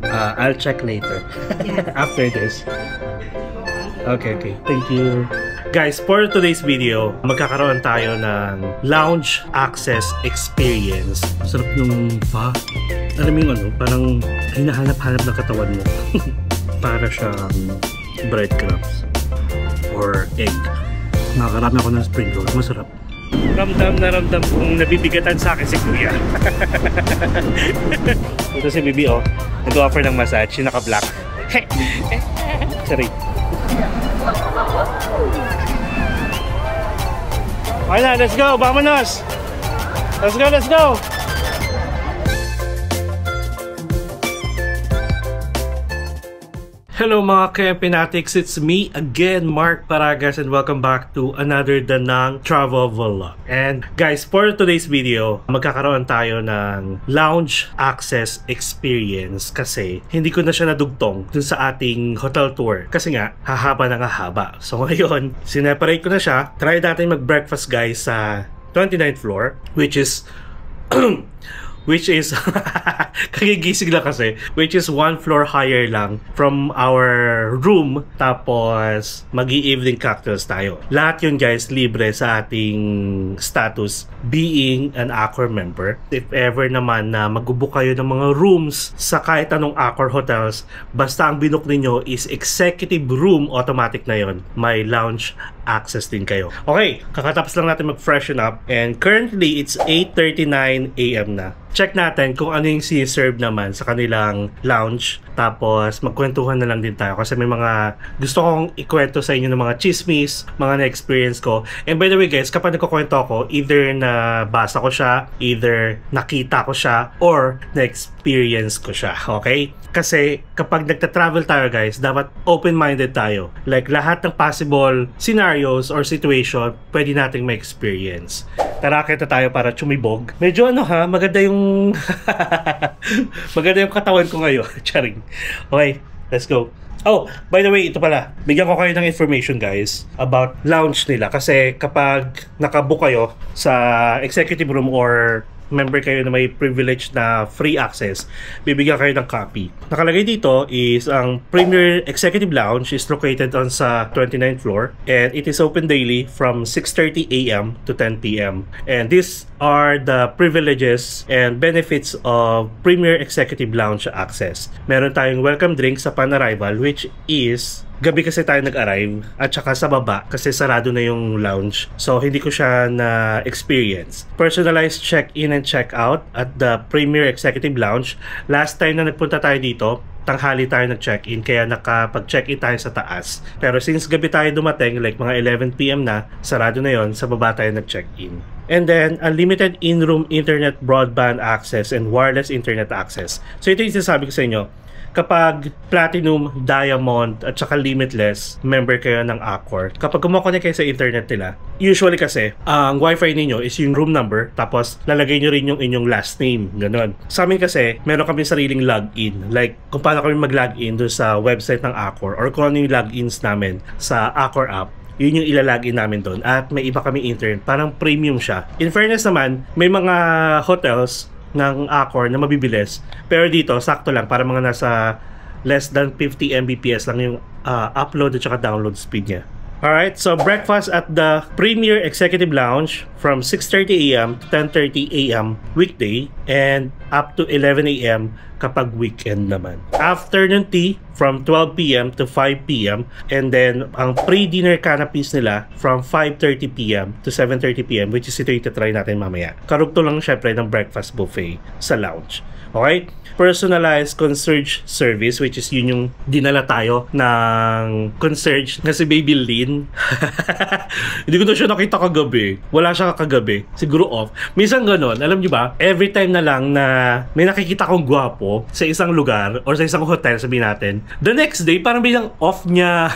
I'll check later. After this. Okay. Thank you. Guys, for today's video, magkakaroon tayo ng lounge access experience. Sarap nung pa. Alam mo yung ano, parang hinahanap-hanap ng katawan mo. Para siyang breadcrumbs or egg. Nakakarami ako ng spring roll. Masarap. Ramdam na ramdam kung nabibigatan sa akin si Kuya. Ito si Bibi, oh. Nag-offer ng massage. Yung naka-black. Sorry. Okay na, let's go! Vamonos! Let's go! Hello mga Kempinatics, it's me again, Mark Paragas, and welcome back to another Danang travel vlog. And guys, for today's video, magkakaroon tayo ng lounge access experience kasi hindi ko na siya nadugtong dun sa ating hotel tour kasi nga, hahaba na nga haba. So ngayon, sineparate ko na siya. Try natin mag-breakfast guys sa 29th floor, which is kagigising lang kasi, which is one floor higher lang from our room, tapos magi-evening cocktails tayo. Lahat yun guys libre sa ating status being an Accor member. If ever naman na mag-book kayo ng mga rooms sa kahit anong Accor hotels, basta ang binook ninyo is executive room, automatic na yon, may lounge access din kayo. Okay, kakatapos lang natin mag-freshen up and currently it's 8:39 AM na. Check natin kung ano yung si-serve naman sa kanilang lounge. Tapos magkwentuhan na lang din tayo kasi may mga gusto kong ikwento sa inyo ng mga chismis, mga na-experience ko. And by the way guys, kapag nagkukwento ako, either nabasa ko siya, either nakita ko siya, or na-experience ko siya. Okay? Kasi kapag nagta-travel tayo guys, dapat open-minded tayo. Like lahat ng possible scenarios or situation, pwede nating ma-experience. Tara, kita tayo para chumibog. Medyo ano ha, maganda yung maganda yung katawan ko ngayon. Charing. Okay, let's go. Oh, by the way, ito pala. Bigyan ko kayo ng information guys about lounge nila. Kasi kapag nakabook kayo sa executive room or member kayo na may privilege na free access, bibigyan kayo ng copy. Nakalagay dito is ang Premier Executive Lounge is located on sa 29th floor and it is open daily from 6:30 AM to 10 PM. And these are the privileges and benefits of Premier Executive Lounge access. Meron tayong welcome drink sa pan-arrival, which is gabi kasi tayo nag-arrive at saka sa baba kasi sarado na yung lounge. So hindi ko siya na-experience. Personalized check-in and check-out at the Premier Executive Lounge. Last time na nagpunta tayo dito, tanghali tayo nag-check-in kaya nakapag-check-in tayo sa taas. Pero since gabi tayo dumating, like mga 11 PM na, sarado na yon, sa baba tayo nag-check-in. And then, unlimited in-room internet broadband access and wireless internet access. So ito yung sinasabi ko sa inyo. Kapag Platinum, Diamond, at saka Limitless member kayo ng Accor, kapag kumakonek kayo sa internet nila, usually kasi, ang wifi ninyo is yung room number, tapos lalagay nyo rin yung inyong last name, ganon. Sa amin kasi, meron kami sariling login, like kung paano kami mag-login doon sa website ng Accor, or kung ano yung logins namin sa Accor app, yun yung ilalagin namin doon. At may iba kami internet, parang premium siya. In fairness naman, may mga hotels ng Accor na mabibilis, pero dito sakto lang, para mga nasa less than 50 Mbps lang yung upload at saka download speed niya. Alright, so breakfast at the Premier Executive Lounge from 6:30 AM to 10:30 AM weekday and up to 11 AM kapag weekend naman. Afternoon tea from 12 PM to 5 PM and then ang pre-dinner canapes nila from 5:30 PM to 7:30 PM, which is ito yung try natin mamaya. Karugto lang syempre ng breakfast buffet sa lounge. Okay? Personalized concierge service, which is yun yung dinala tayo ng concierge na si Baby Lynn. Hindi ko na siya nakita kagabi. Wala siya kagabi. Siguro off. Minsan ganon. Alam niyo ba? Every time na lang na may nakikita kong gwapo sa isang lugar or sa isang hotel, sabihin natin, the next day, parang bilang off niya.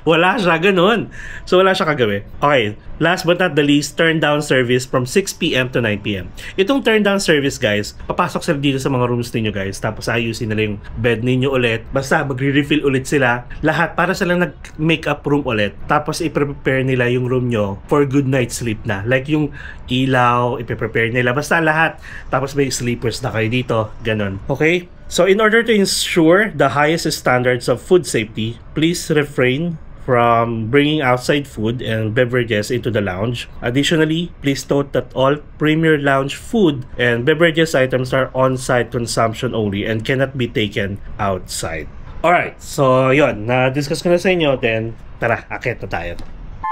Wala siya. Ganon. So, wala siya kagabi. Okay. Last but not the least, turn down service from 6 PM to 9 PM. Itong turn down service, guys, papasok sila dito sa mga rooms ninyo, guys. Tapos ayusin nila yung bed ninyo ulit. Basta magre-refill ulit sila. Lahat para sila nag-makeup room ulit. Tapos i-prepare nila yung room nyo for good night sleep na. Like yung ilaw, i-prepare nila. Basta lahat. Tapos may sleepers na kayo dito. Ganon. Okay? So in order to ensure the highest standards of food safety, please refrain from bringing outside food and beverages into the lounge. Additionally, please note that all Premier Lounge food and beverages items are on-site consumption only and cannot be taken outside. Alright, so yun, na-discuss ko na sa inyo, then tara, akit na tayo.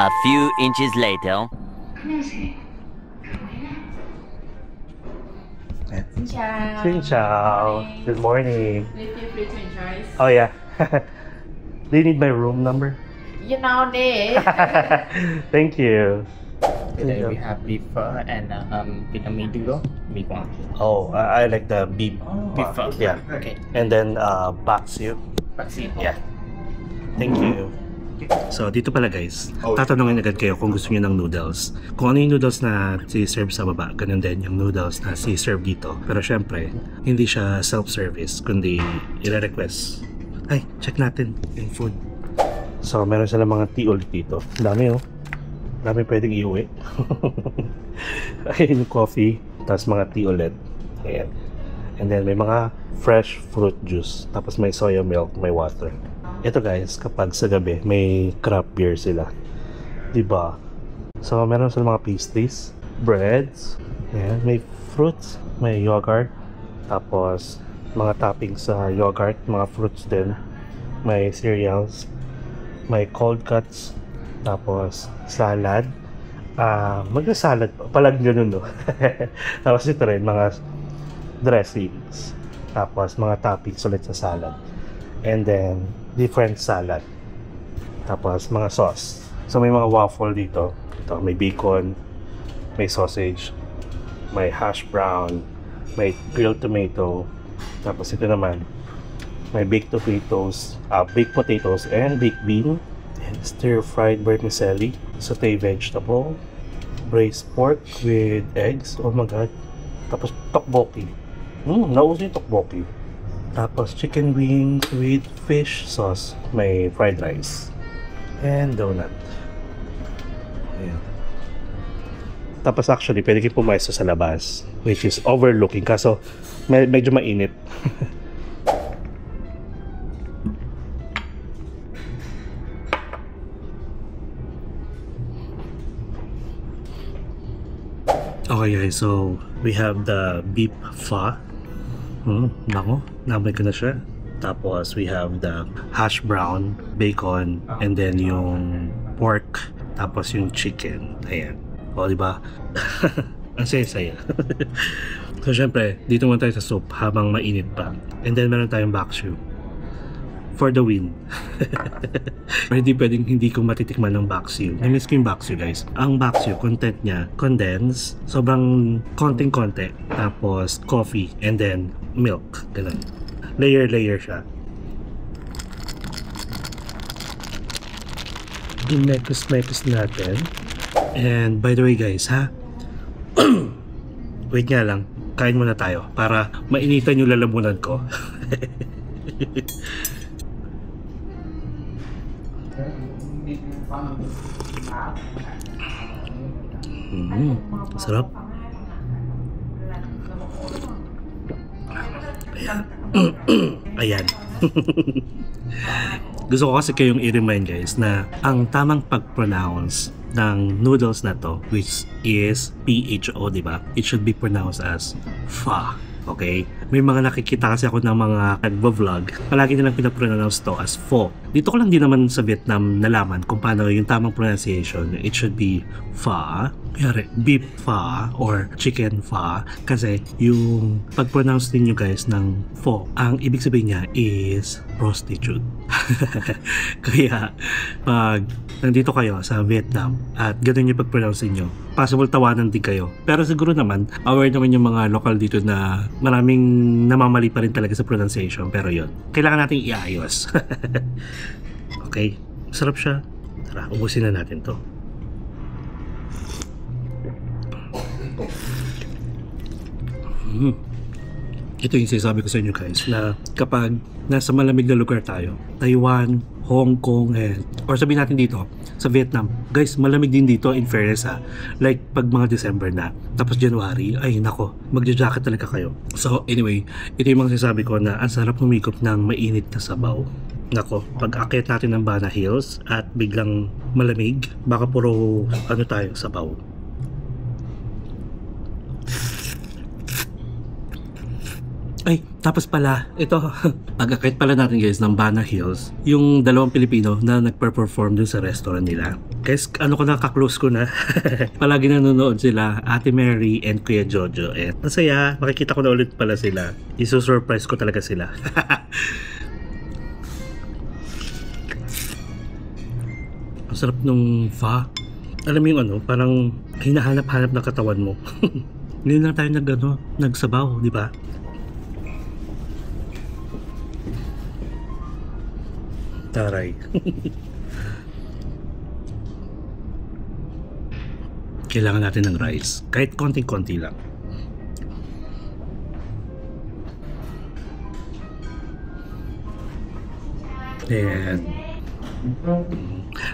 A few inches later. Xin chào. Xin chào. Good morning. Please feel free to enjoy. Oh yeah. Do you need my room number? You know this. Thank you. Today we have beef pho and Vietnamese noodle, meat one. Oh, I like the beef. Beef pho. Yeah. Okay. And then bak siu. Vaccine. Yeah. Thank you. So, dito pala guys, tatanungin agad kayo kung gusto niyo ng noodles. Kung ano yung noodles na si-serve sa baba, ganun din yung noodles na si-serve dito. Pero syempre, hindi siya self-service, kundi i-request. Ay, check natin yung food. So, meron sila mga tea ulit dito. Dami oh. Dami pwedeng iuwi. Ayun yung coffee, tapos mga tea ulit. Ayan. And then may mga fresh fruit juice, tapos may soya milk, may water. Ito guys, kapag sa gabi, may craft beer sila. Diba? So, meron sila mga pastries, breads, ayan, may fruits, may yogurt, tapos mga toppings sa yogurt, mga fruits din, may cereals, may cold cuts, tapos salad. Magna-salad pa, palag ganun no. Tapos ito rin, mga dressings, tapos mga toppings ulit sa salad. And then, different salad. Tapos, mga sauce. So, may mga waffle dito. Ito, may bacon, may sausage, may hash brown, may grilled tomato. Tapos, ito naman, may baked potatoes, and baked bean, and stir-fried vermicelli, sauté vegetable, braised pork with eggs. Oh my god. Tapos, tteokbokki. Nauso yung tteokbokki. Tapos chicken wings with fish sauce. May fried rice. And donut. Ayan. Tapos actually, pwede kayo pumayos sa labas. Which is overlooking. Kaso, medyo mainit. Okay guys, so we have the beef pho. Nako, namay ko na siya. Tapos we have the hash brown, bacon, and then yung pork, tapos yung chicken. Ayan. O, diba? Ang saya-saya. So, syempre, dito muna tayo sa soup habang mainit pa. And then, meron tayong bak siu. For the win. Hindi pwedeng hindi ko matitikman ng bak siu. I-miss ko yung bak siu guys. Ang bak siu, content niya, condensed, sobrang konting-konti. Tapos, coffee, and then, milk. Ganun. Layer siya. Dinekos natin. And, by the way guys, ha? Wait nga lang. Kain muna tayo para mainitan yung lalamunan ko. Sarap. Ayan. Gusto ko kasi kayong i-remind guys na ang tamang pag-pronounce ng noodles na to, which is PHO, diba? It should be pronounced as pho. Okay? May mga nakikita kasi ako ng mga nagvo-vlog. Palagi nilang pinapronounce to as pho. Dito ko lang din naman sa Vietnam nalaman kung paano yung tamang pronunciation. It should be pho. Kaya beef pho or chicken pho. Kasi yung pag-pronounce ninyo guys ng pho, ang ibig sabihin niya is prostitute. Kaya pag nandito kayo sa Vietnam at ganun yung pag-pronounce niyo, possible tawanan din kayo. Pero siguro naman, aware naman yung mga local dito na maraming namamali pa rin talaga sa pronunciation. Pero yun, kailangan natin iayos. Okay, sarap siya. Tara, ubusin na natin to. ito yung sinasabi ko sa inyo guys, na kapag nasa malamig na lugar tayo, Taiwan, Hong Kong, or sabihin natin dito, sa Vietnam, guys, malamig din dito in fairness ha. Like, pag mga December na, tapos January, ay nako, magja-jacket talaga kayo. So, anyway, ito yung mga sinasabi ko na ang sarap humigop ng mainit na sabaw. Nako, pag akyat natin ng Bana Hills at biglang malamig, baka puro tayo, sabaw. Ay, tapos pala, ito, pag-akit pala natin guys ng Bana Hills, yung dalawang Pilipino na nagper-perform dun sa restaurant nila. Guys, nakaklose ko na. Palagi nanonood sila, Ate Mary and Kuya Jojo. Masaya, makikita ko na ulit pala sila. Iso-surprise ko talaga sila. Ang sarap nung pho. Alam mo yung parang hinahanap-hanap ng katawan mo. Ngayon lang tayo nagsabaw, di ba? Taray. Kailangan natin ng rice. Kahit konting-konti lang. And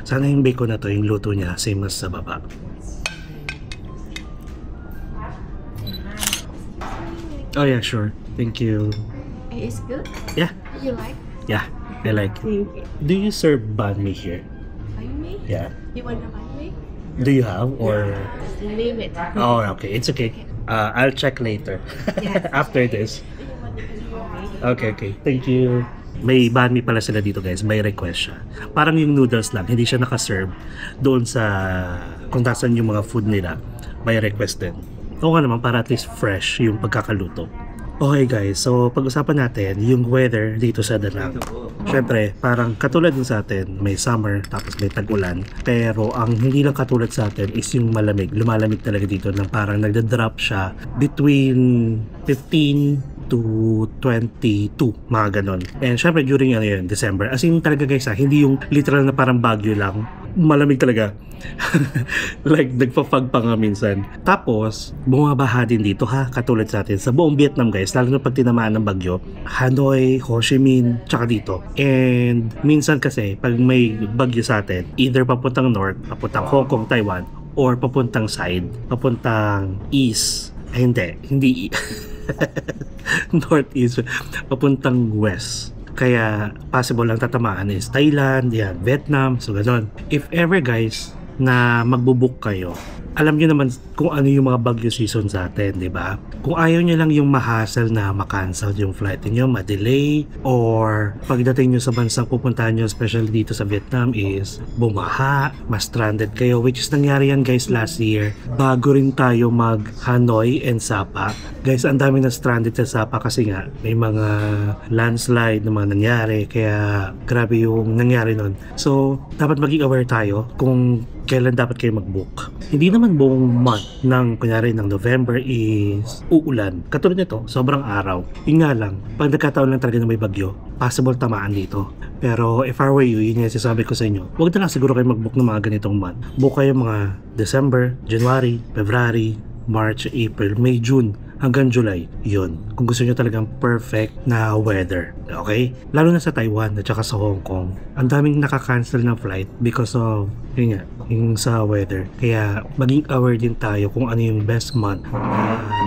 sana yung bacon na to, yung luto niya, same as sa baba. Oh yeah, sure. Thank you. It's good. Yeah. You like? Yeah. I like it. Do you serve banh mi here? Banh mi? Yeah. You want the banh mi? Do you have or? Leave it. Oh, okay. It's okay. I'll check later. Yes. After this. Do you want the banh mi? Okay. Thank you. May banh mi pala sila dito guys. May request siya. Parang yung noodles lang. Hindi siya nakaserve doon sa kung tasan yung mga food nila. May request din. Oo nga naman, para at least fresh yung pagkakaluto. Okay guys, so pag-usapan natin yung weather dito sa Da Nang. Syempre, parang katulad din sa atin, may summer tapos may tag-ulan. Pero ang hindi lang katulad sa atin is yung malamig. Lumalamig talaga dito na parang nagda-drop siya between 15 to 22, mga ganon. And syempre during December. As in talaga guys hindi yung literal na parang bagyo lang. Malamig talaga. Like nagpa-fog pa nga minsan. Tapos bumabaha din dito katulad sa atin sa buong Vietnam guys, lalo na pag tinamaan ng bagyo, Hanoi, Ho Chi Minh, tsaka dito. And minsan kasi pag may bagyo sa atin, either papuntang north, papuntang Hong Kong, Taiwan, or papuntang side, papuntang east. Hindi northeast, papuntang west. Kaya possible lang tatamaan is Thailand, Vietnam, so gano'n. If ever guys na magbubook kayo, alam nyo naman kung ano yung mga bagyo season sa atin, di ba? Kung ayaw nyo lang yung ma-hassle na ma-cancel yung flight niyo, ma-delay, or pagdating nyo sa bansang pupuntahan nyo, especially dito sa Vietnam, is bumaha, ma-stranded kayo, which is nangyari yan guys last year. Bago rin tayo mag Hanoi and Sapa. Guys, ang dami na stranded sa Sapa kasi nga may mga landslide na mga nangyari, kaya grabe yung nangyari nun. So, dapat maging aware tayo kung kailan dapat kayo mag-book. Hindi naman buong month ng kunyari ng November is uulan. Katulad nito, sobrang araw. Yun nga lang, pag nagkataon lang talaga na may bagyo, possible tamaan dito. Pero if I were you, yun yung sasabi ko sa inyo, huwag na lang siguro kayo mag-book ng mga ganitong month. Book kayo mga December, January, February, March, April, May, June, hanggang July. Yun. Kung gusto nyo talagang perfect na weather. Okay? Lalo na sa Taiwan at saka sa Hong Kong. Ang daming nakakancel ng flight because of, yung sa weather. Kaya maging aware din tayo kung ano yung best month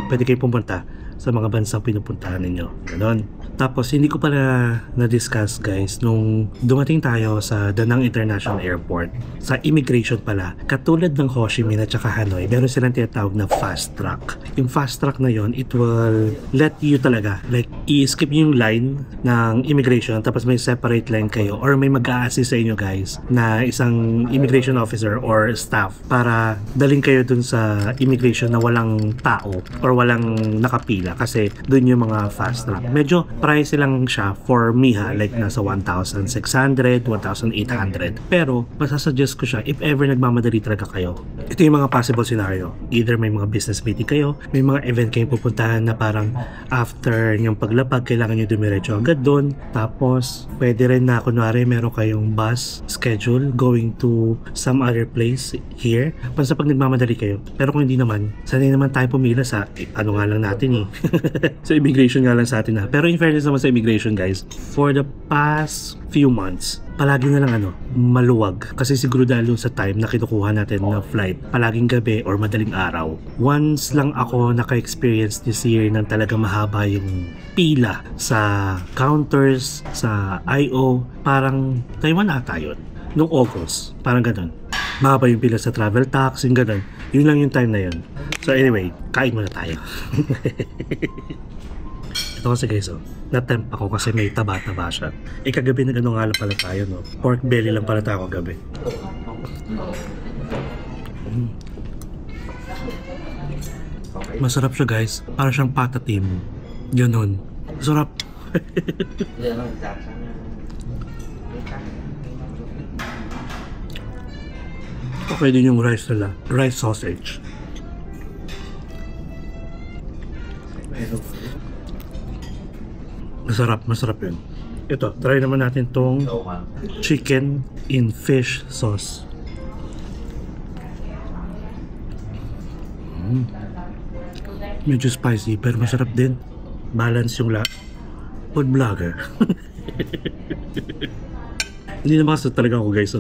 pwede kayo pumunta sa mga bansang pinupuntahan ninyo. Ganon. Tapos hindi ko pala na-discuss guys nung dumating tayo sa Da Nang International Airport, sa immigration pala, katulad ng Ho Chi Minh at saka Hanoi, meron silang tinatawag na fast track. Yung fast track na yon, it will let you talaga, like i-skip yung line ng immigration tapos may separate line kayo or may mag-a-assist sa inyo guys na isang immigration officer or staff para daling kayo dun sa immigration na walang tao or walang nakapila kasi dun yung mga fast track. Medyo price lang siya for me ha, like nasa 1,600, 1,800. Pero masasuggest ko siya if ever nagmamadali talaga kayo. Ito yung mga possible scenario. Either may mga business meeting kayo, may mga event kayong pupuntahan na parang after yung paglapag kailangan nyo dumiretso agad doon. Tapos pwede rin na kunwari meron kayong bus schedule going to some other place here. Basta pag nagmamadali kayo. Pero kung hindi naman, sanay naman tayo pumila sa ano nga lang natin eh. Sa immigration nga lang sa atin ha. Pero in fairness naman sa immigration guys, for the past few months, palagi na lang maluwag. Kasi siguro dahil sa time na kinukuha natin na flight, palaging gabi or madaling araw. Once lang ako naka-experience this year ng talaga mahaba yung pila sa counters, sa I.O. Parang Taiwan ata yun. Noong August, parang ganun. Mahaba yung pila sa travel tax, yung ganun. Yun lang yung time na yun. So anyway, kain muna tayo. Ito kasi guys, natempt ako kasi may taba-taba siya. Kagabi na gano'n nga lang pala tayo, no? Pork belly lang pala tayo kagabi. Masarap siya guys. Para siyang patatim. Ganon. Masarap. Okay din yung rice nila. Rice sausage. Masarap yun. Ito, try naman natin tong chicken in fish sauce. Medyo spicy pero masarap din. Balance yung food vlogger. Hindi naman kasi talaga ako guys,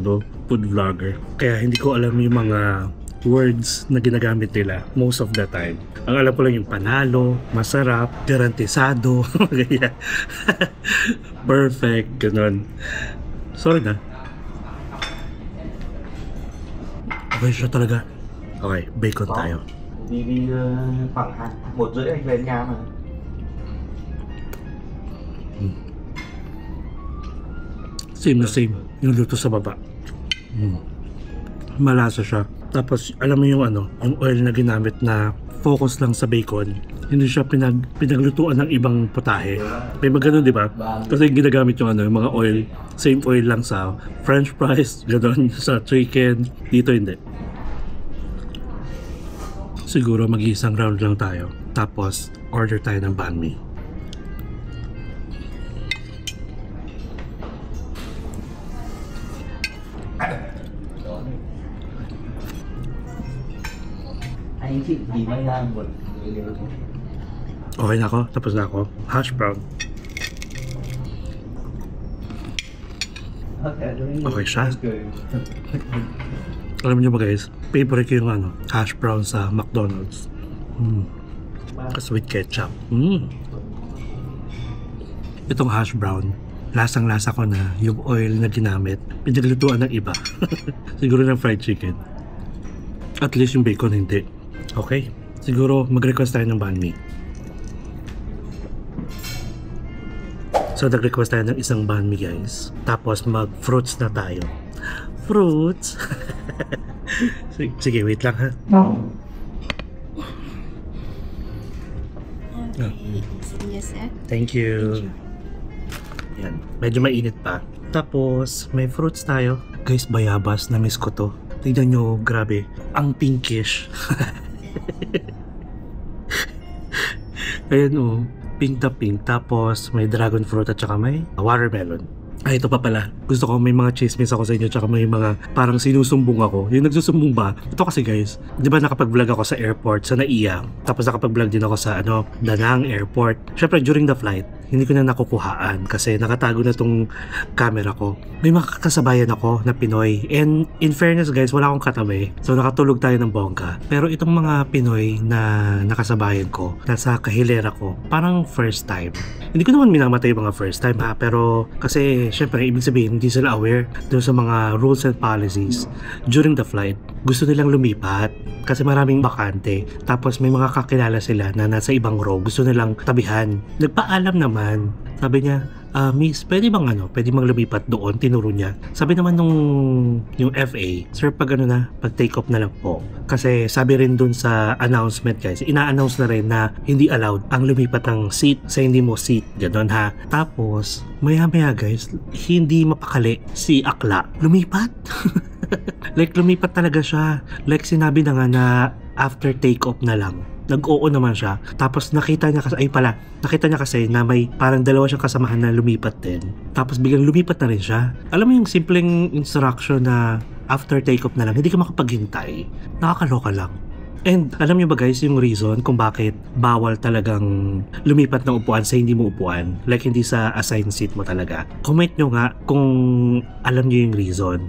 food vlogger. Kaya hindi ko alam yung mga words na ginagamit nila most of the time. Ang alam ko lang yung panalo, masarap, garantisado, ganyan. Perfect, ganun. Sorry na. Okay siya talaga. Okay, bacon tayo. Đi khoảng 1:30 anh về nhà mà. Same na same. Yung luto sa baba. Malasa siya. Tapos, alam mo yung yung oil na ginamit na focus lang sa bacon. Hindi siya pinaglutuan ng ibang putahe. May mga ganun, di ba? Kasi ginagamit yung yung mga oil, same oil lang sa french fries, ganun, sa chicken. Dito hindi. Siguro mag-iisang round lang tayo. Tapos, order tayo ng banh mi. Anh chị thì may ra một Okay na ako. Tapos na ako. Hash brown. Okay siya. Alam niyo ba guys, favorite ko yung hash brown sa McDonald's. Kasi with ketchup. Itong hash brown, lasang-lasa ko na yung oil na ginamit, pinaglutuan ng iba. Siguro ng fried chicken. At least yung bacon hindi. Okay, siguro mag-request tayo ng banh mi. So nag-request tayo ng isang banh mi guys. Tapos mag-fruits na tayo. Fruits! Sige, wait lang ha. Okay, yes sir. Thank you. Yan, medyo mainit pa. Tapos, may fruits tayo. Guys, bayabas, na-miss ko to. Tignan nyo, grabe. Ang pinkish. Ayan pink na pink. Tapos, may dragon fruit at saka may watermelon. Ay, ito pa pala. Gusto ko may mga chismis ako sa inyo tsaka may mga parang sinusumbong ako. Yung nagsusumbong ba? Ito kasi guys, di ba nakapag-vlog ako sa airport, sa NAIA. Tapos nakapag-vlog din ako sa Da Nang Airport. Syempre, during the flight, hindi ko na nakukuhaan kasi nakatago na tong camera ko. May makakasabayan ako na Pinoy. And in fairness guys, wala akong katabi. So nakatulog tayo ng bongga. Pero itong mga Pinoy na nakasabayan ko, nasa kahilera ko, parang first time. Hindi ko naman minamatay yung mga first time ha, pero kasi syempre ibig sabihin hindi sila aware doon sa mga rules and policies during the flight. Gusto nilang lumipat kasi maraming bakante. Tapos may mga kakilala sila na nasa ibang row, gusto nilang tabihan. Nagpaalam naman. Sabi niya, Miss, pwede bang lumipat doon? Tinuro niya. Sabi naman yung FA, sir, pag take off na lang po. Kasi sabi rin dun sa announcement guys, ina-announce na rin na hindi allowed ang lumipat ng seat sa hindi mo seat. Ganon ha. Tapos, maya-maya guys, hindi mapakali si Akla. Lumipat. Like, lumipat talaga siya. Like, sinabi na nga na after take off na lang. Nag-oo naman siya. Tapos nakita niya kasi na may parang dalawa siyang kasamahan na lumipat din. Tapos biglang lumipat na rin siya. Alam mo yung simpleng instruction na after take-off na lang, hindi ka makapaghintay. Nakakaloka lang. And alam niyo ba guys yung reason kung bakit bawal talagang lumipat ng upuan sa hindi mo upuan? Like hindi sa assigned seat mo talaga. Comment nyo nga kung alam niyo yung reason.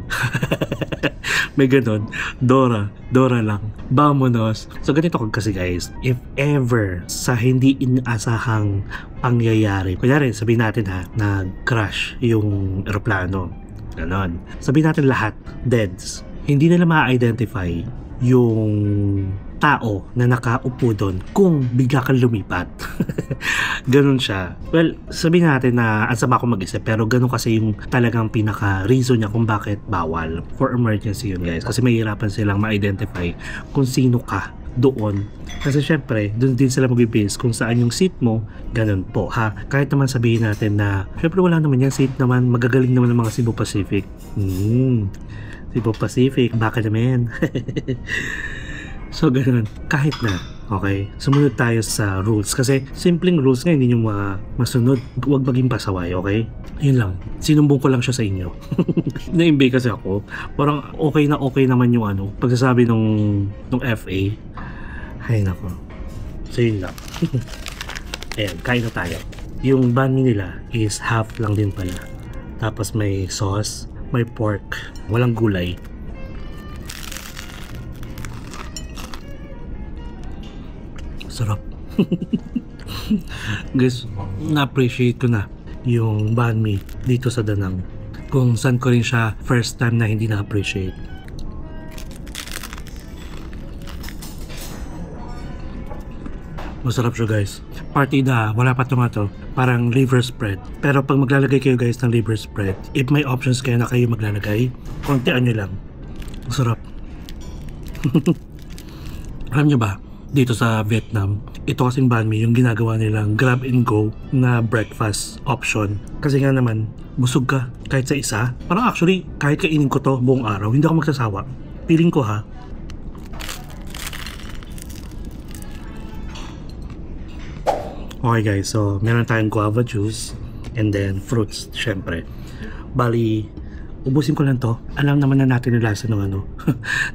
May ganon. Dora lang. Vamonos. So ganito kasi guys, if ever sa hindi inasahang pangyayari, kunyari sabihin natin nag-crash yung eroplano. Ganon. Sabihin natin lahat, deads. Hindi nila ma-identify yung tao na nakaupo doon kung bigla kang lumipat. Ganun siya. Well, sabihin natin na ang sama ko mag-isip, pero ganun kasi yung talagang pinaka-reason niya kung bakit bawal. For emergency yun guys. Kasi mahirapan silang ma-identify kung sino ka doon. Kasi syempre, doon din sila mag-base kung saan yung seat mo, ganun po ha. Kahit naman sabihin natin na syempre wala naman yung seat naman, magagaling naman ng mga Cebu Pacific. Cebu Pacific, baka naman. So ganun, kahit na, okay, sumunod tayo sa rules. Kasi simpleng rules nga, hindi nyo masunod. Huwag maging pasaway, okay? Yun lang, sinumbong ko lang siya sa inyo. Na-imbay kasi ako. Parang okay naman yung pagsasabi nung FA. Ay nako. So yun lang. Ayan, kain na tayo. Yung banh mi nila is half lang din pala. Tapos may sauce, may pork, walang gulay. Sarap. Guys, na-appreciate ko na yung banh mi dito sa Danang. Kung saan ko rin siya first time na hindi na-appreciate. Masarap siya guys. Partida, wala pa to. Parang liver spread. Pero pag maglalagay kayo guys ng liver spread, if may options kayo na kayo maglalagay, kontian nyo lang. Masarap. Alam nyo ba, dito sa Vietnam, ito kasing banh mi yung ginagawa nilang grab and go na breakfast option. Kasi nga naman, busog ka kahit sa isa. Parang actually, kahit kainin ko to buong araw, hindi ako magsasawa. Feeling ko ha. Okay guys, so meron tayong guava juice and then fruits, syempre. Bali, ubusin ko lang to. Alam naman na natin yung lasa ng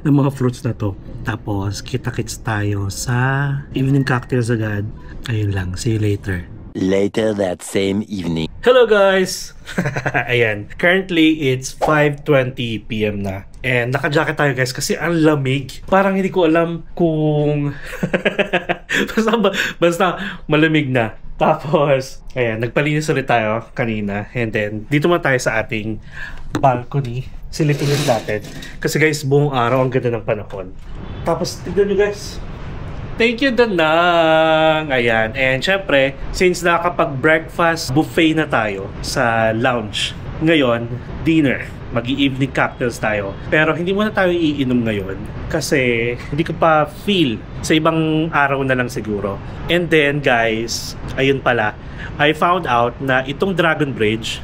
ng mga fruits na to. Tapos, kita-kits tayo sa evening cocktails agad. Ayun lang, see you later. Later that same evening. Hello guys! Ayan, currently it's 5:20 PM na. And naka-jacket tayo guys kasi ang lamig. Parang hindi ko alam kung basta malamig na. Tapos, ayan, nagpalinis ulit tayo kanina. And then, dito man tayo sa ating balcony. Silipin natin. Kasi guys, buong araw ang ganda ng panahon. Tapos, tignan nyo guys. Thank you Danang! Ayan. And syempre, since nakakapag-breakfast buffet na tayo sa lounge, ngayon, dinner. Mag-i-evening cocktails tayo. Pero hindi muna tayo iinom ngayon kasi hindi ko pa feel. Sa ibang araw na lang siguro. And then guys, ayun pala, I found out na itong Dragon Bridge,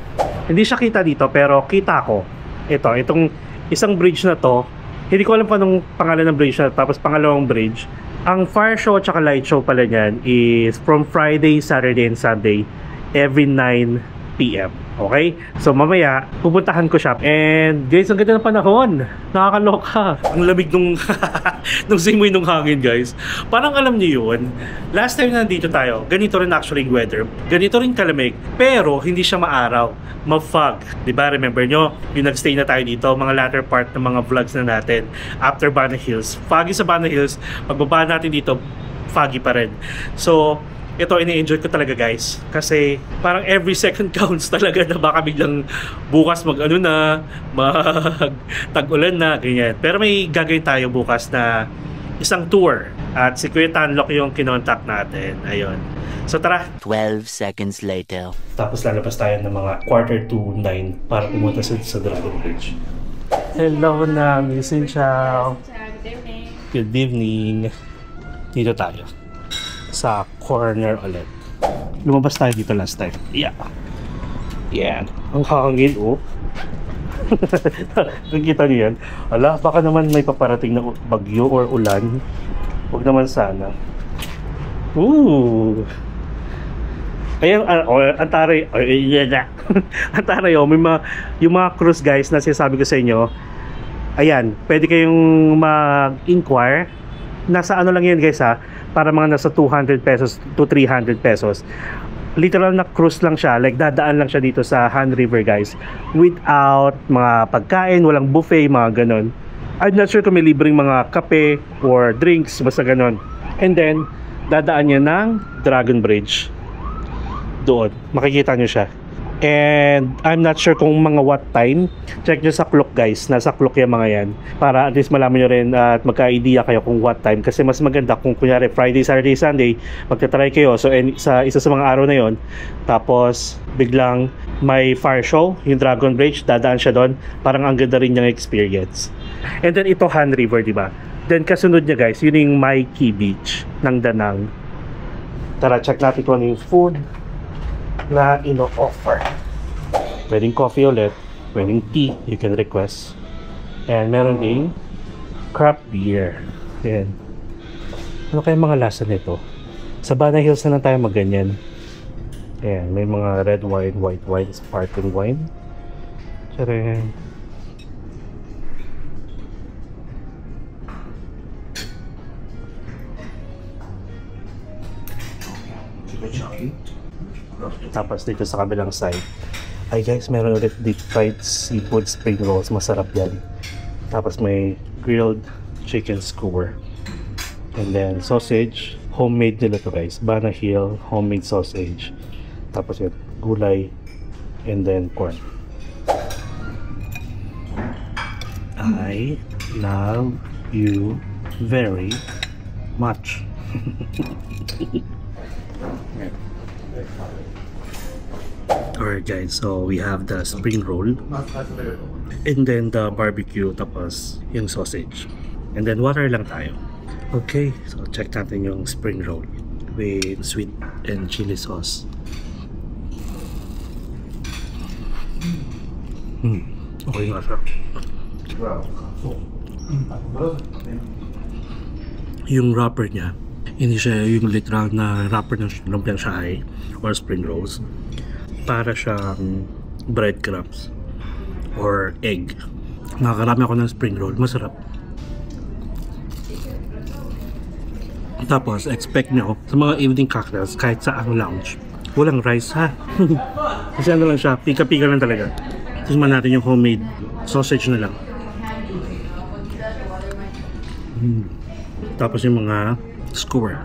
hindi siya kita dito pero kita ko. Itong isang bridge na to, hindi ko alam pa nung pangalan ng bridge na, tapos pangalawang bridge. Ang fire show at light show pala niyan is from Friday, Saturday, and Sunday every 9 PM. Okay? So mamaya, pupuntahan ko siya. And guys, ang ganda ng panahon. Nakakaloka. Ang lamig nung simoy nung hangin guys. Parang alam niyo yun. Last time na nandito tayo, ganito rin actually yung weather. Ganito rin kalamig. Pero hindi siya maaraw. Ma-fog. Diba? Remember nyo? Yung nagstay na tayo dito, mga latter part ng mga vlogs na natin after Bana Hills. Foggy sa Bana Hills. Pagbaba natin dito, foggy pa rin. So, ito ini-enjoy ko talaga guys kasi parang every second counts talaga na baka biglang bukas mag tag-ulan na ganyan. Pero may gagawin tayo bukas na isang tour At si Kuya Tanlok yung kinontak natin. Ayun. So tara. 12 seconds later. Tapos lalabas tayo ng mga 8:45 para pumunta sa Dragon Bridge. Hello na, Miss Chow. Good evening. Dito tayo. Sa corner ulit. Lumabas tayo dito last time. Yeah. Yan. Ang hangin, oh. Nakikita niyo yan? Ala, baka naman may paparating na bagyo or ulan. Huwag naman sana. Ooh. Ayan, ang taray. Ang taray, oh. Yung mga cruise guys na sinasabi ko sa inyo, ayan, pwede kayong mag-inquire. Nasa ano lang yan guys ha, para mga nasa 200 pesos to 300 pesos. Literal na cruise lang siya, like dadaan lang siya dito sa Han River guys, without mga pagkain, walang buffet, mga ganon. I'm not sure kung may libreng mga kape or drinks, basta ganon. And then dadaan niya ng Dragon Bridge. Doon, makikita nyo siya. And I'm not sure kung mga what time. Check nyo sa clock guys, nasa clock yung mga yan, para at least malaman nyo rin at magka-idea kayo kung what time. Kasi mas maganda kung kunyari Friday, Saturday, Sunday magta-try kayo, so sa isa sa mga araw na yon, tapos biglang may fire show, yung Dragon Bridge, dadaan siya doon, parang ang ganda rin yung experience. And then ito Han River, diba? Then kasunod niya guys, yun yung Maiki Beach ng Danang. Tara, check natin kung ano yung food na ino-offer. Pwedeng coffee ulit, pwedeng tea, you can request. And meron ding craft beer. Ayan. Ano kaya mga lasa nito? Sa Banana Hills na lang tayo magganyan. Ayan, may mga red wine, white wine, sparkling wine. Tcharing. Tapos dito sa kabilang side, ay guys, meron ulit deep fried seafood spring rolls, masarap yan. Tapos may grilled chicken skewer, and then sausage, homemade nila to guys, Banana Hill homemade sausage. Tapos yun, gulay, and then corn. I love you very much. Alright guys, so we have the spring roll, and then the barbecue, tapos yung sausage, and then water lang tayo. Okay, so check natin yung spring roll with sweet and chili sauce. Okay nga siya. Yung wrapper niya, hindi siya yung literal na wrapper ng lumpiang Shanghai or spring rolls. Para siyang breadcrumbs or egg. Nakakarami ako ng spring roll, masarap. Tapos expect nyo sa mga evening cocktails, kahit sa ang lounge, walang rice ha. Kasi ano lang siya, pika-pika lang talaga. Tingnan natin yung homemade sausage na lang. Tapos yung mga skewer.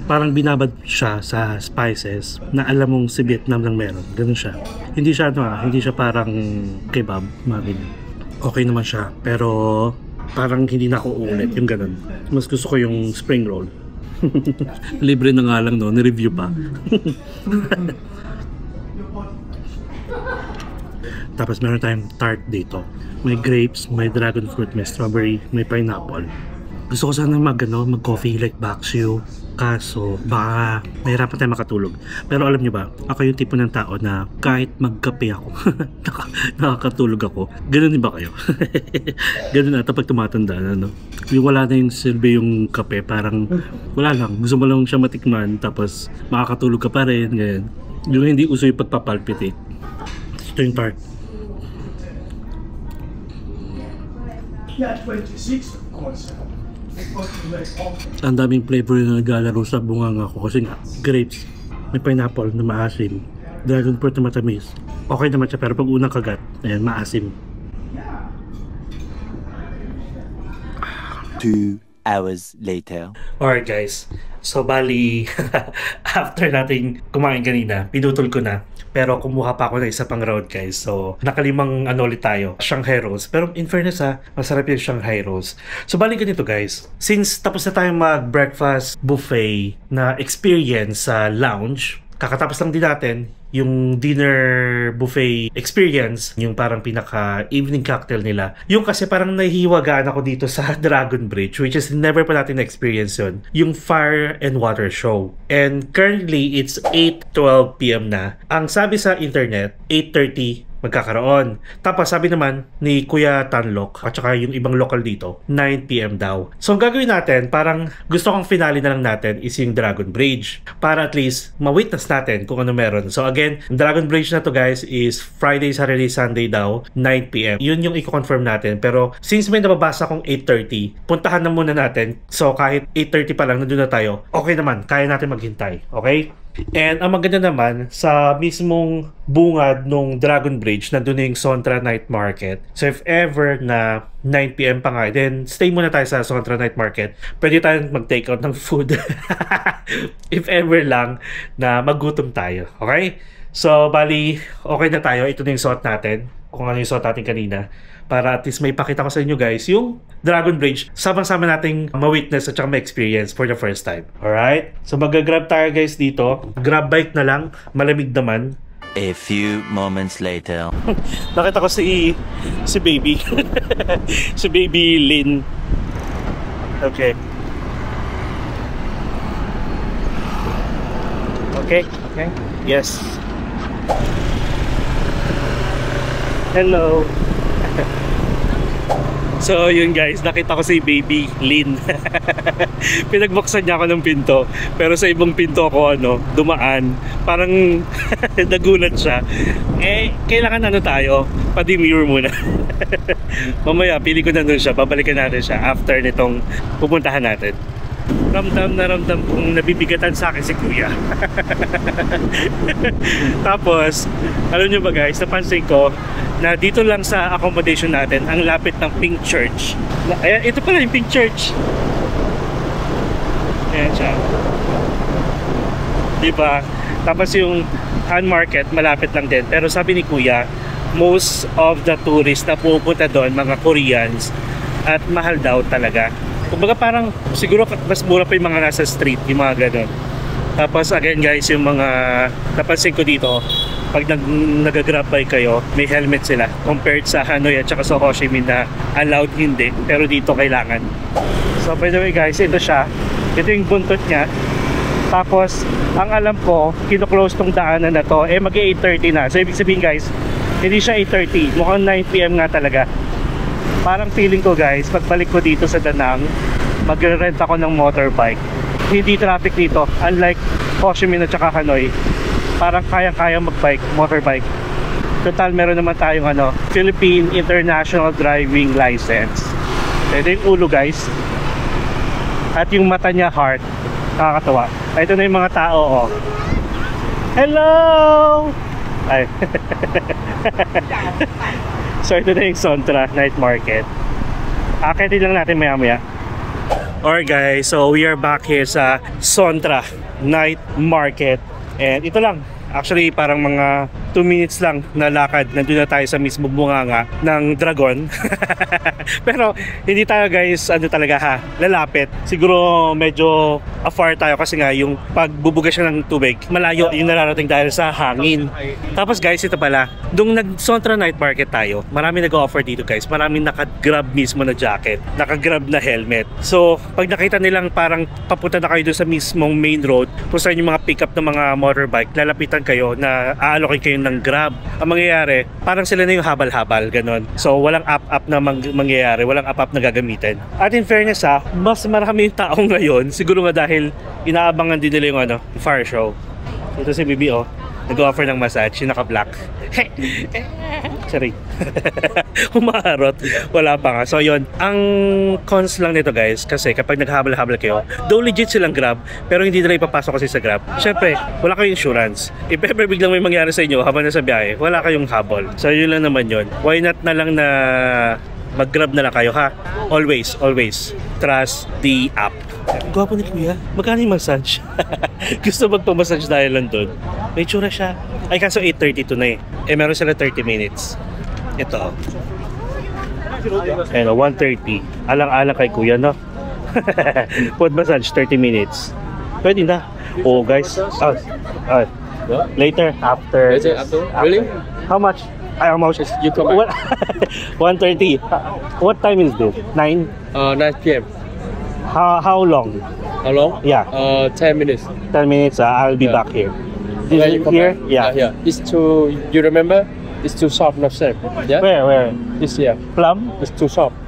Parang binabad siya sa spices na alam mong si Vietnam lang meron. Ganun siya. Hindi siya hindi siya parang kebab, okay naman siya, pero parang hindi na ako uulit yung ganun. Mas gusto ko yung spring roll. Libre na nga lang, no? Ni-review pa. Tapos meron tayong tart dito. May grapes, may dragon fruit, may strawberry, may pineapple. Gusto ko sana mag-coffee like Baksio. Kaso, baka mahirapan tayo makatulog. Pero alam nyo ba, ako yung tipo ng tao na kahit magkape ako, nakakatulog ako. Ganun din ba kayo? Ganun ata pag tumatanda, ano? Yung wala na yung silbi yung kape, parang wala lang. Gusto mo lang siya matikman, tapos makakatulog ka pa rin, ganyan. Yung hindi uso yung pagpapalpitate. Ito yung tart. Ang daming flavor na naglalaro sa bunganga ko kasi nga, grapes, may pineapple na maasim, dragon fruit na matamis. Okay naman siya, pero pag unang kagat, ayan, maasim. 2 hours later. Alright guys, so bali after nating kumain kanina, pinutol ko na pero kumuha pa ako ng isa pang round guys. So nakalimang ano ulit tayo, Shanghai rolls. Pero in fairness masarap yung Shanghai rolls. So balik ganito guys, since tapos na tayo mag breakfast buffet na experience sa lounge, kakatapos lang din natin yung dinner buffet experience, yung parang pinaka evening cocktail nila. Yung kasi parang nahihiwagaan ako dito sa Dragon Bridge, which is never pa natin na-experience yun. Yung Fire and Water Show. And currently, it's 8:12 PM na. Ang sabi sa internet, 8:30 magkakaroon. Tapos sabi naman ni Kuya Tanlok at saka yung ibang local dito, 9 PM daw. So ang gagawin natin, parang gusto kong finale na lang natin is yung Dragon Bridge para at least ma-witness natin kung ano meron. So again, yung Dragon Bridge na to guys is Friday, Saturday, Sunday daw, 9 PM. Yun yung i-confirm natin. Pero since may nababasa kong 8:30, puntahan na muna natin. So kahit 8:30 pa lang, nandun na tayo. Okay naman, kaya natin maghintay. Okay? And ang maganda naman, sa mismong bungad nung Dragon Bridge, nandun na yung Sontra Night Market. So if ever na 9 PM pa nga, then stay muna tayo sa Sontra Night Market. Pwede tayong mag-take out ng food. If ever lang na magutom tayo. Okay? So bali, okay na tayo. Ito na yung suot natin. Kung ano yung suot natin kanina. Para at least may pakita ko sa inyo guys yung Dragon Bridge, sabang-sama nating ma-witness at saka ma-experience for the first time. Alright? So mag-grab tayo guys dito. Grab bike na lang, malamig naman. A few moments later. Nakita ko si baby. Si baby Lynn. Okay. Okay? Okay? Yes. Hello. So yun guys, nakita ko si baby Lynn. Pinagbuksan niya ako ng pinto, pero sa ibang pinto ako dumaan. Parang nagulat siya. Kailangan tayo, pa-demure muna. Mamaya pili ko nandun siya, babalikan natin siya after nitong pupuntahan natin. Ramdam na ramdam kong nabibigatan sa akin si Kuya. Tapos, alam nyo ba guys, napansin ko na dito lang sa accommodation natin ang lapit ng Pink Church. Ayan, ito pala yung Pink Church. Ayan siya. Diba? Tapos yung Han Market malapit lang din. Pero sabi ni Kuya, most of the tourists na pupunta doon, mga Koreans, at mahal daw talaga. Kumbaga parang siguro mas mura pa yung mga nasa street, yung mga ganun. Tapos again guys, yung mga napansin ko dito, pag nag-grab bike kayo, may helmet sila compared sa Hanoi at saka sa Ho Chi Minh na allowed hindi, pero dito kailangan. So by the way guys, ito siya. Ito yung buntot niya. Tapos ang alam ko, kino-close tong daanan na to, mag 8:30 na. So ibig sabihin guys, hindi siya 8:30, mukhang 9 PM nga talaga. Parang feeling ko guys, pagbalik ko dito sa Danang, magre-rent ako ng motorbike. Hindi traffic dito, unlike Ho Chi Minh at saka Hanoi. Parang kaya-kaya mag-bike, motorbike. Total meron naman tayong Philippine International Driving License. Ito yung ulo guys. At yung mata niya heart. Nakakatawa. Ito na yung mga tao Hello! Ay. So ito na yung Sontra Night Market. Akitin lang natin maya-maya. Alright guys, so we are back here sa Sontra Night Market. And ito lang, actually parang mga 2 minutes lang na lakad, nandun na tayo sa mismo bunganga ng dragon. Pero hindi tayo guys, talaga lalapit. Siguro medyo afar tayo kasi nga yung pagbubuga siya ng tubig, malayo yung nararating dahil sa hangin. Tapos guys, ito pala, nung nag-Sontra Night Market tayo, marami nag-offer dito guys, maraming naka-grab mismo na jacket, naka-grab na helmet. So pag nakita nilang parang papunta na kayo dun sa mismong main road, kung saan yung mga pick-up ng mga motorbike, lalapitan kayo na aalokin kayo ng grab. Ang mangyayari, parang sila na yung habal-habal, ganon. So walang up-up na mangyayari, walang up-up na gagamitin. At in fairness mas marami yung tao ngayon, siguro nga dahil inaabangan din nila yung fire show. Ito si Bibi nag-offer ng massage, yung naka-black. Sorry. Humaharot. Wala pa nga. So yun, ang cons lang nito guys, kasi kapag naghabal-habal kayo, though legit silang Grab, pero hindi nila ipapasok kasi sa Grab. Syempre, wala kayong insurance. If ever biglang may mangyari sa inyo habang nasa biyahe, wala kayong habol. So yun lang naman yun. Why not na lang na mag-Grab na lang kayo Always, always trust the app. Gwapo ni Kuya. Magkano yung massage? Gusto magpamassage dahil lang doon. May tsura siya. Ay, kaso 8:32 na eh. Meron sila 30 minutes. Ito. Ayun, 1:30. Alang-alang kay Kuya, no? Foot massage, 30 minutes. Pwede na. Oh, guys. Later, after. Really? How much? How much? You come back. 1:30. What time is this? 9? 9 p.m. How long? How long? Yeah. 10 minutes. 10 minutes. I'll be Yeah. back here. When you come Here? back? Yeah. Here. It's too. You remember? It's too soft, not safe. Yeah. Where? This here. Plum? It's too soft.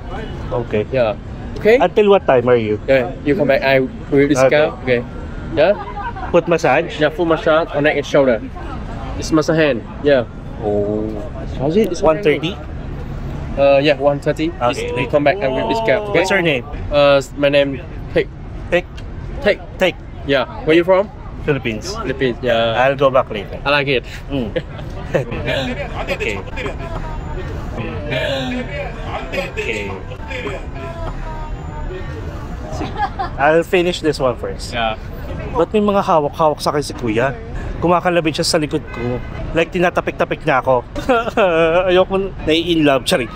Okay. Yeah. Okay. Until what time are you? Yeah. You come back. I will discount. Okay. Yeah. Foot massage? Yeah. Full massage on neck and shoulder. It's massage hand. Yeah. Oh. How's it? It's 1:30? Yeah. 1:30. Okay. You come back. I will discount. Okay. What's your name? My name. Take. Take. Yeah. Where you from? Philippines. Philippines. Yeah. I'll go back later. I like it. Okay. Okay. I'll finish this one first. Yeah. Ba't may mga hawak-hawak sa akin si Kuya? Kumakalabit siya sa likod ko. Like tinatapik-tapik niya ako. Ayoko nai-in-love. Charing.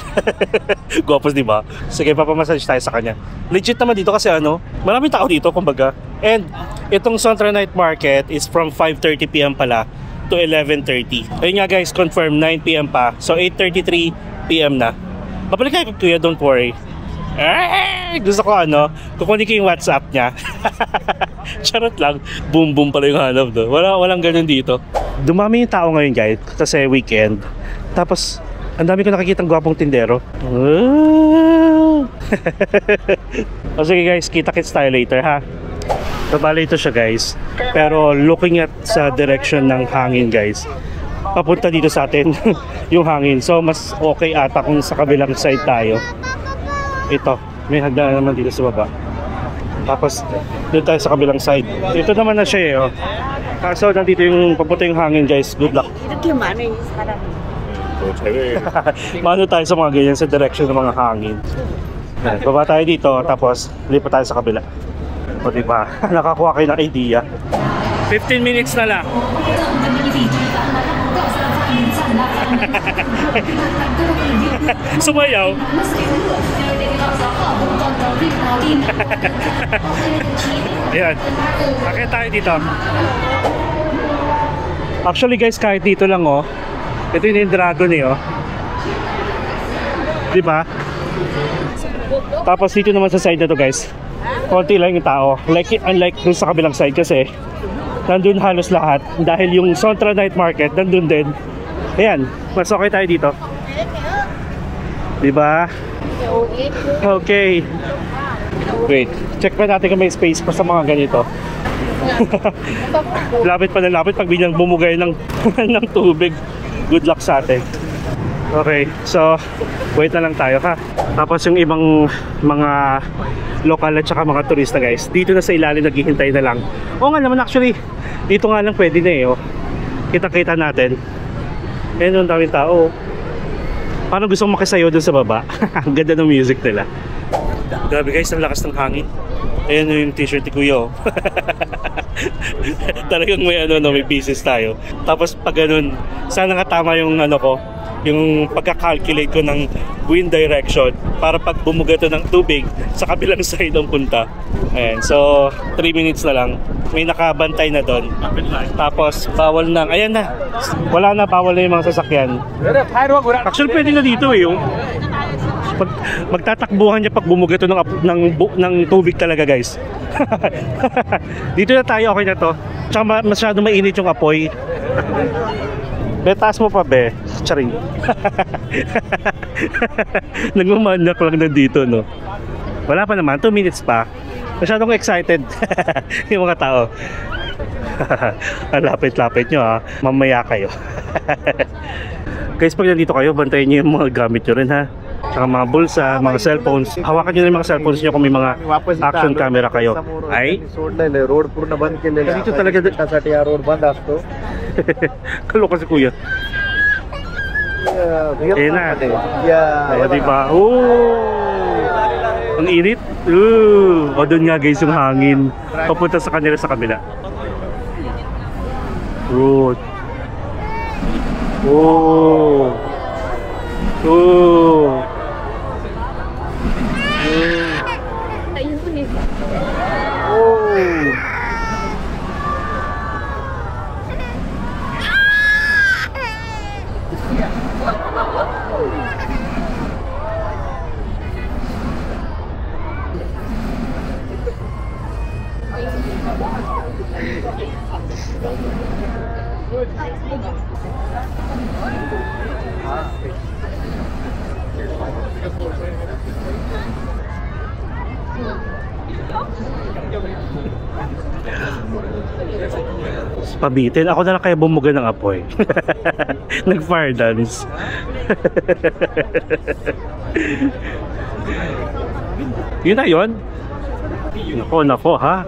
Gwapos, di ba? Sige, papamassage tayo sa kanya. Legit naman dito kasi maraming tao dito, kumbaga. And itong Sontra Night Market is from 5:30 p.m. pala to 11:30. Ayun nga guys, confirm 9 p.m. pa. So 8:33 p.m. na. Babalik kayo kay Kuya, don't worry. Gusto ko kukunin ko yung WhatsApp niya. Charot lang. Boom boom pala yung hanap doon. Walang ganun dito. Dumami yung tao ngayon guys kasi weekend. Tapos ang dami ko nakikitang gwapong tindero. O sige guys, kita-kits tayo later ha. Babali ito siya guys. Pero looking at sa direction ng hangin guys, papunta dito sa atin yung hangin. So mas okay ata kung sa kabilang side tayo. Ito, may hagdanan naman dito sa baba. Tapos doon tayo sa kabilang side. Ito naman na siya eh. Oh. Kaso nandito yung papunta yung hangin guys. Good luck. Mano tayo sa mga ganyan sa direction ng mga hangin. Baba tayo dito tapos lipat tayo sa kabila. O diba? Nakakuha kayo ng idea. 15 minutes na lang. Sumayaw. Ayan. Bakit tayo dito? Actually guys, kahit dito lang ito yung dragon diba? Tapos dito naman sa side na to guys, konti lang yung tao. Unlike dun sa kabilang side kasi nandun halos lahat. Dahil yung Sontra Night Market nandun din. Ayan, mas okay tayo dito. Diba? Okay. Wait, check pa natin kung may space pa sa mga ganito. Lapit pa na lapit pag bilang bumugay ng tubig. Good luck sa atin. Okay, so wait na lang tayo ha. Tapos yung ibang mga lokal at saka mga turista guys, dito na sa ilalim naghihintay na lang. Oo nga naman actually, dito nga lang pwede na Kita-kita natin. Ayan yung daming tao. Parang gusto kong makisayo dun sa baba. Ang ganda ng music nila. Grabe guys, ang lakas ng hangin. Ayan yung t-shirt ni Kuya Talagang may business tayo. Tapos pag ganun, sana nga tama yung yung pagka-calculate ko ng wind direction para pag bumuga to ng tubig sa kabilang side ang punta. Ayan, so 3 minutes na lang. May nakabantay na doon. Tapos bawal na. Ayan na. Wala na, bawal na yung mga sasakyan. Actually pwede na dito magtatakbuhan niya pag bumuga to ng tubig talaga guys. Dito na tayo, okay na to. Tsaka masyado mainit yung apoy. Be, taas mo pa be. Charing. Nagmamanak lang na dito Wala pa naman, 2 minutes pa. Masyadong excited yung mga tao. Ang lapit-lapit nyo mamaya kayo. Guys, pag nandito kayo, bantayan nyo yung mga gamit nyo rin Saka mga bulsa, mga cellphones. Hawakan nyo na yung mga cellphones nyo kung may mga action camera kayo. Ay? Road पूर्ण बंद केलेलं Dito talaga त्यासाठी हा रोड बंद असतो. Kalo kasi Kuya. Ayan na. Yeah. Diba? Ang init. O doon nga guys yung hangin. Papunta sa kanila sa kabila. Good. Oh. Oh. Pabitin. Ako na lang kaya bumuga ng apoy. Nag-fire dance. Yun na yun. Nako ha.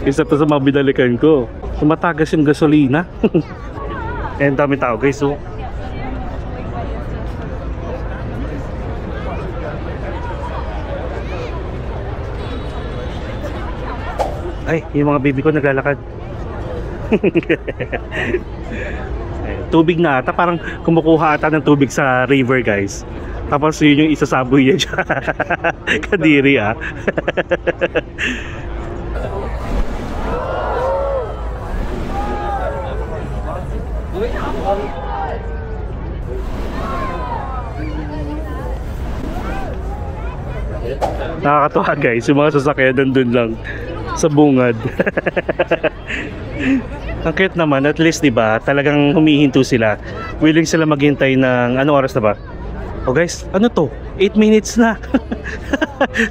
Isa to sa mga binalikan ko. Tumatagas yung gasolina. Eh, dami tao guys. So ay, yung mga baby ko naglalakad. Tubig na ata, parang kumukuha ata ng tubig sa river guys. Tapos yun yung isasaboy niya dyan. Kadiri ah. Nakakatuwa guys, yung mga sasakyan nandun lang sa bungad. Ang cute naman, at least diba, talagang humihinto sila. Willing sila maghintay ng, anong oras na ba? Oh guys, ano to? 8 minutes na.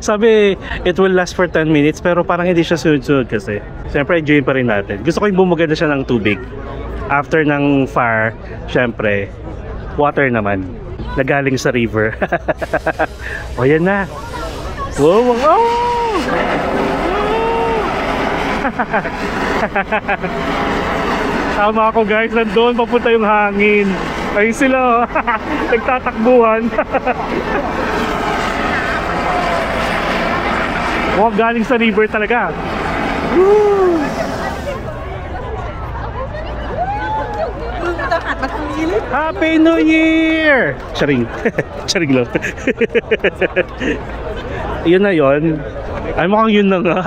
Sabi, it will last for 10 minutes, pero parang hindi siya sunod-sunod kasi. Siyempre, enjoyin pa rin natin. Gusto ko yung bumuga na siya ng tubig. After ng fire, siyempre, water naman. Nagaling sa river. O yan na. Wow, wow, wow! Tama ako guys, nandun papunta yung hangin. Ayun sila, nagtatakbuhan. Wow, galing sa river talaga. Woo! Happy New Year! Charing. Charing lang. Yun na yun. Ay mukhang yun na nga.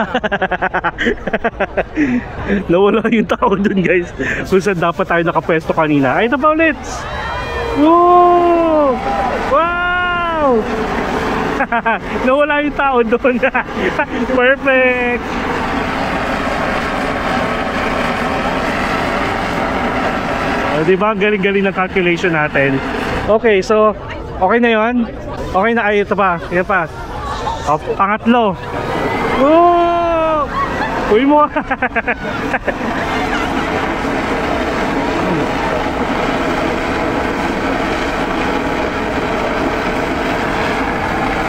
Nawala yung tao dun guys. Kung saan dapat tayo nakapwesto kanina. Ay ito pa ulit. Woo! Wow! Nawala yung tao dun. Perfect! Diba? Galing-galing ng calculation natin. Okay, so okay na yun. Okay na. Ay ito pa. Yan pa. O, pangatlo. Woo! Uy mo.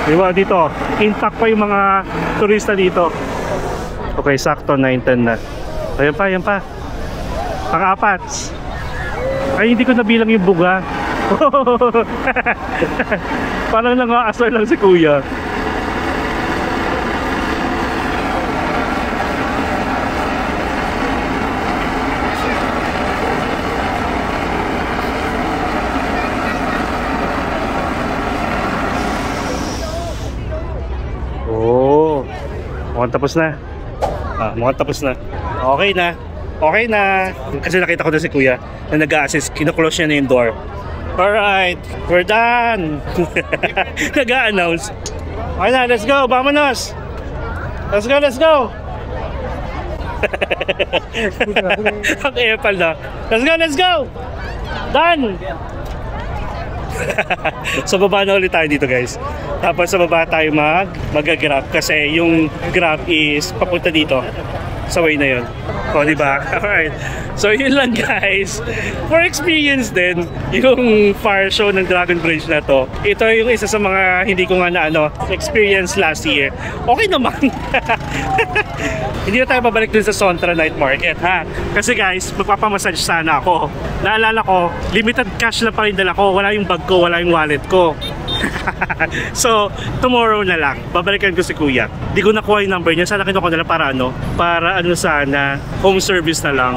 Diba dito, intact pa yung mga turista dito. Okay, sakto 9:10 na. Ayan pa, ayan pa. Pang-apat. Ay, hindi ko nabilang yung buga. Parang nang-aasar lang si kuya. Mukhang tapos na. Mukhang tapos na. Okay na. Okay na. Kasi nakita ko na si kuya na nag-a-assist. Kino-close niya na yung door. Alright. We're done. Nag-a-announce. Okay na. Let's go. Vamonos. Let's go. Let's go. Ang epal na. Let's go. Let's go. Done. So baba na ulit tayo dito guys. Tapos sa baba tayo mag-grab kasi yung grab is papunta dito sa way na yun. O diba? Alright. So yun lang guys. For experience din yung fire show ng Dragon Bridge na to. Ito yung isa sa mga hindi ko nga na experience last year. Okay naman. Hindi na tayo babalik dun sa Sontra Night Market ha. Kasi guys, magpapamassage sana ako. Naalala ko, limited cash lang pa rin dala ko. Wala yung bag ko, wala yung wallet ko. So, tomorrow na lang, babalikan ko si Kuya. Di ko nakuha yung number niya. Sana kinuha ko na lang para sana, home service na lang.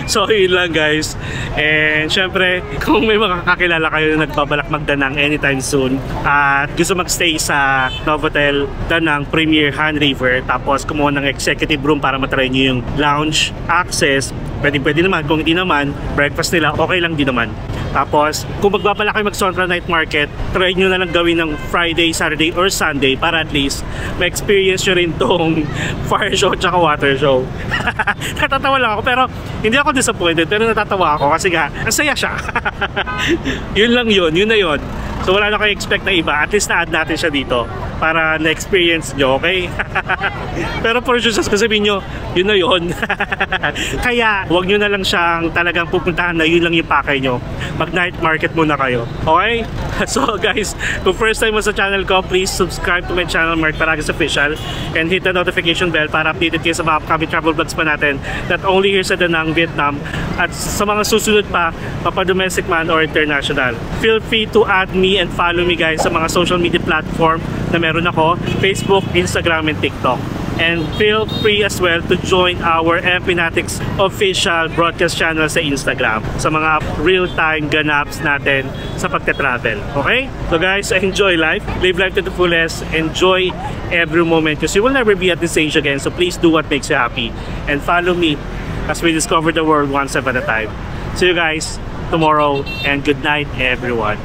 So, yun lang guys. And syempre, kung may mga kakilala kayo na nagbabalak magdanang anytime soon at gusto magstay sa Novotel Danang Premier Han River, tapos kumuha ng executive room para matry nyo yung lounge access, pwede naman. Kung hindi naman, breakfast nila, okay lang din naman. Tapos, kung magbabalak kayo mag-Sontra Night Market, try nyo na lang gawin ng Friday, Saturday, or Sunday para at least ma-experience nyo rin tong fire show at water show. Natatawa lang ako, pero hindi ako disappointed, pero natatawa ako kasi nga, ang saya siya. Yun lang yun na yun. So wala na kayo expect na iba, at least na-add natin siya dito para na-experience nyo, okay? Pero for sure, sasabihin nyo, yun na yun. Kaya, huwag nyo na lang siyang talagang pupuntahan na yun lang yung pakay nyo. Mag-night market muna kayo, okay? So guys, kung first time mo sa channel ko, please subscribe to my channel, Mark Paragas Official, and hit the notification bell para updated kayo sa mga upcoming travel vlogs pa natin, not only here sa Danang, Vietnam, at sa mga susunod pa, domestic man or international. Feel free to add me and follow me guys sa mga social media platform na meron ako, Facebook, Instagram, and TikTok. And feel free as well to join our Empinatics official broadcast channel sa Instagram sa mga real-time ganaps natin sa pagka-travel. Okay? So guys, enjoy life. Live life to the fullest. Enjoy every moment because you will never be at this age again. So please do what makes you happy. And follow me as we discover the world one step at a time. See you guys tomorrow and good night everyone.